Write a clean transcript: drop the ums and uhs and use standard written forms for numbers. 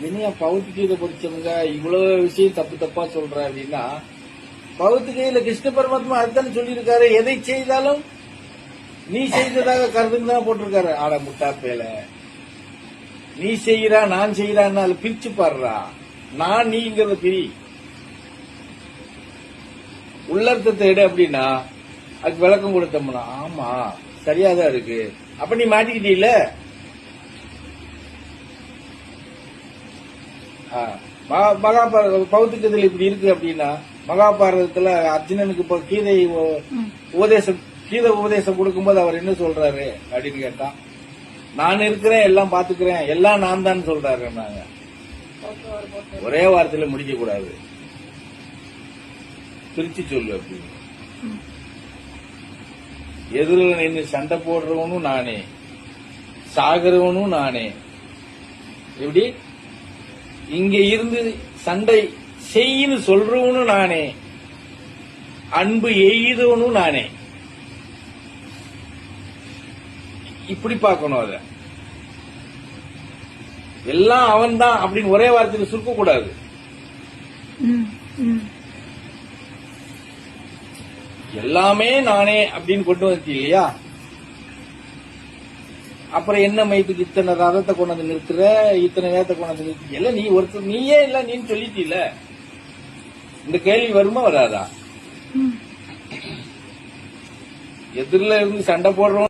இனியா பௌத்திகீதை படிச்சவங்க இவ்வளவு விஷயம் தப்பு தப்பா சொல்ற அப்படின்னா, பௌத்திகீதையில கிருஷ்ண பரமாத்மா அதுதானே சொல்லியிருக்காரு, எதை செய்தாலும் நீ செய்ததாக கருதுன்னு தான் போட்டிருக்காரு. ஆட முட்டா பேல, நீ செய்யறா நான் செய்யறான்னு அதுல பிரிச்சு பாடுறா. நான் நீங்கிறத பிரி, உள்ளர்த்தத்தை எடு அப்படின்னா அதுக்கு விளக்கம் கொடுத்தோம்னா ஆமா சரியாதான் இருக்கு. அப்ப நீ மாட்டிக்கிட்டீல. மகாபாரத பௌத்திகத்தில் இப்படி இருக்கு அப்படின்னா, மகாபாரதத்துல அர்ஜுனனுக்கு இப்ப கீதை உபதேசம் கொடுக்கும்போது அவர் என்ன சொல்றாரு அப்படின்னு கேட்டா, நான் இருக்கிறேன் எல்லாம் பாத்துக்கிறேன் எல்லாம் நான் தான் சொல்றாரு. நாங்க ஒரே வாரத்துல முடிக்க கூடாது, பிரிச்சு சொல்லு அப்படின்னு. எதிரில நின்று சண்டை போடுறவனும் நானே, சாகிறவனும் நானே. எப்படி இங்க இருந்து சண்டை செய்யின்னு சொல்றவனும் நானே, அன்பு எய்தவனும் நானே. இப்படி பார்க்கணும். அத எல்லாம் அவன் தான் அப்படின்னு ஒரே வார்த்தையில சுருக்க கூடாது. எல்லாமே நானே அப்படின்னு கொண்டு வந்து இல்லையா, அப்புறம் என்ன மைத்துக்கு இத்தனை ரதத்தை கொண்டு வந்து நிறுத்துற, இத்தனை நேரத்தை கொண்டு வந்து நிறுத்தி எல்லாம் நீ ஒருத்தர் நீயே இல்ல நீன்னு சொல்லிட்டீல. இந்த கேள்வி வருமா வராதா? எதிரில இருந்து சண்டை போடுறவன்